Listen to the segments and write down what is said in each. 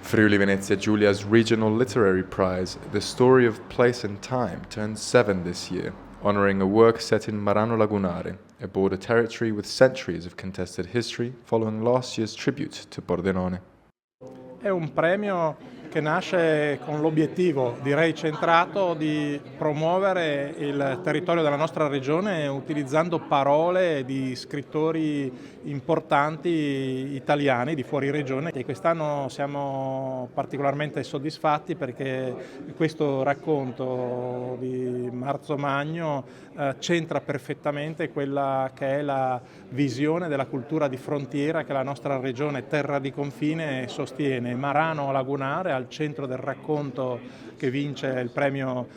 Friuli Venezia Giulia's Regional Literary Prize, The Story of Place and Time, turned 7 this year, honoring a work set in Marano Lagunare, a border territory with centuries of contested history following last year's tribute to Pordenone. È un premio che nasce con l'obiettivo, direi centrato, di promuovere il territorio della nostra regione utilizzando parole di scrittori importanti italiani di fuori regione, e quest'anno siamo particolarmente soddisfatti perché questo racconto di Marzo Magno centra perfettamente quella che è la visione della cultura di frontiera che la nostra regione terra di confine sostiene. Marano Lagunare, al centro del racconto che vince il premio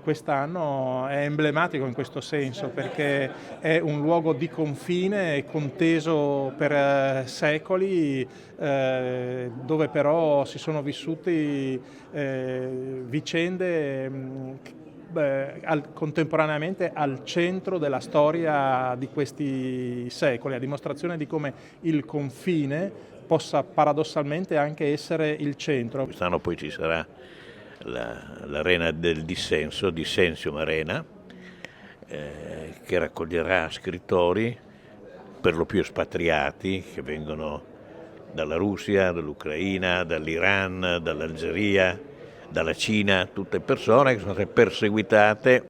quest'anno, è emblematico in questo senso perché è un luogo di confine conteso per secoli, dove però si sono vissuti vicende contemporaneamente al centro della storia di questi secoli, a dimostrazione di come il confine possa paradossalmente anche essere il centro. Quest'anno poi ci sarà l'arena del dissenso, Dissensium Arena, che raccoglierà scrittori per lo più espatriati che vengono dalla Russia, dall'Ucraina, dall'Iran, dall'Algeria, dalla Cina, tutte persone che sono state perseguitate